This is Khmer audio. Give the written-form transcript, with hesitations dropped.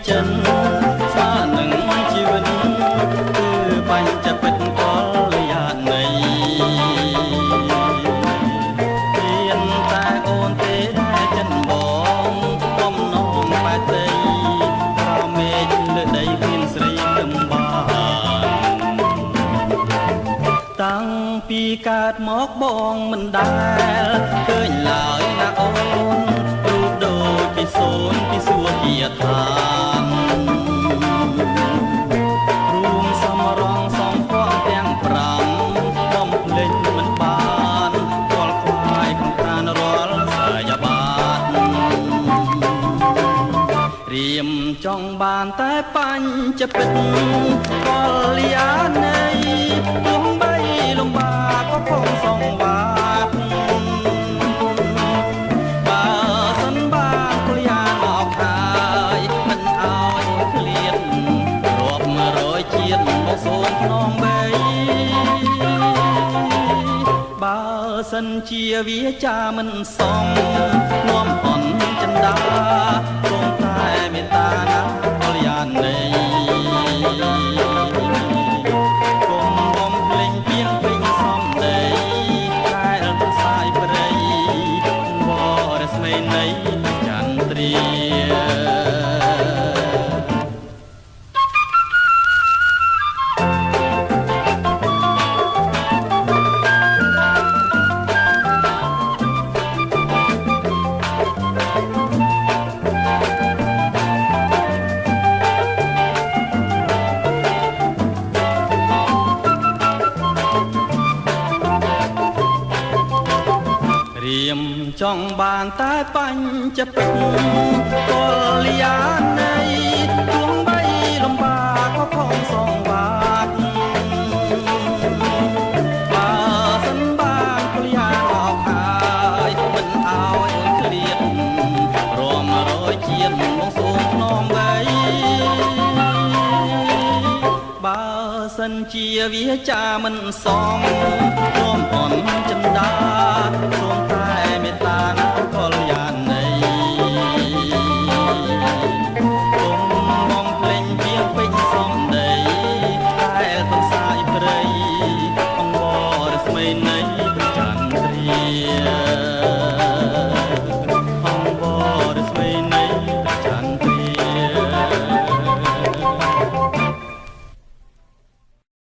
ចិនស្មើនឹងជីវិតគឺបាញ់ចាប់ពេតកលយាណីមានតែអូនទេដែលចិនបងបំណងបែកដីប្រមេឃលើដីគ្មានស្រីទឹមបានតាំងពីកើតមកបងមិនដែលឃើញឡើយណាអូនរូបដូចពីសូនពីសួគ៌ជាឋានរួមសំរងសំពងទាំង5បំភ្លេចមិនបានរាល់ខ្វាយក្នុងឋានរាល់សាយបាតរៀមចង់បានតែបញ្ចពិតកលយាណីទោះបីលំបាកក៏ផងសងវាតបើសិនបានកលយាមកហើយមិនអោយឃ្លាតរាប់100ជាតិមកសូនភ្នំបីបើសិនជាវាចាមិនសមនាំអន់ចិន្តាសូមតែមេត្តាណាកលយាណីគុំបំភ្លេងពីងពេញសំដីតែលទៅសាយព្រៃវរស្មេនៃចន្ទ្រារៀមចង់បានតែបញ្ចពិតកលយាណីទោះបីលំបាកក៏ផងសងវាតបើសិនបានកលយាមកហើយមិនអោយឃ្លាតរួម100ជាតិមកសូមភ្នំបីបើសិនជាវាចាមិនសមរួមអន់ចិន្តាសូម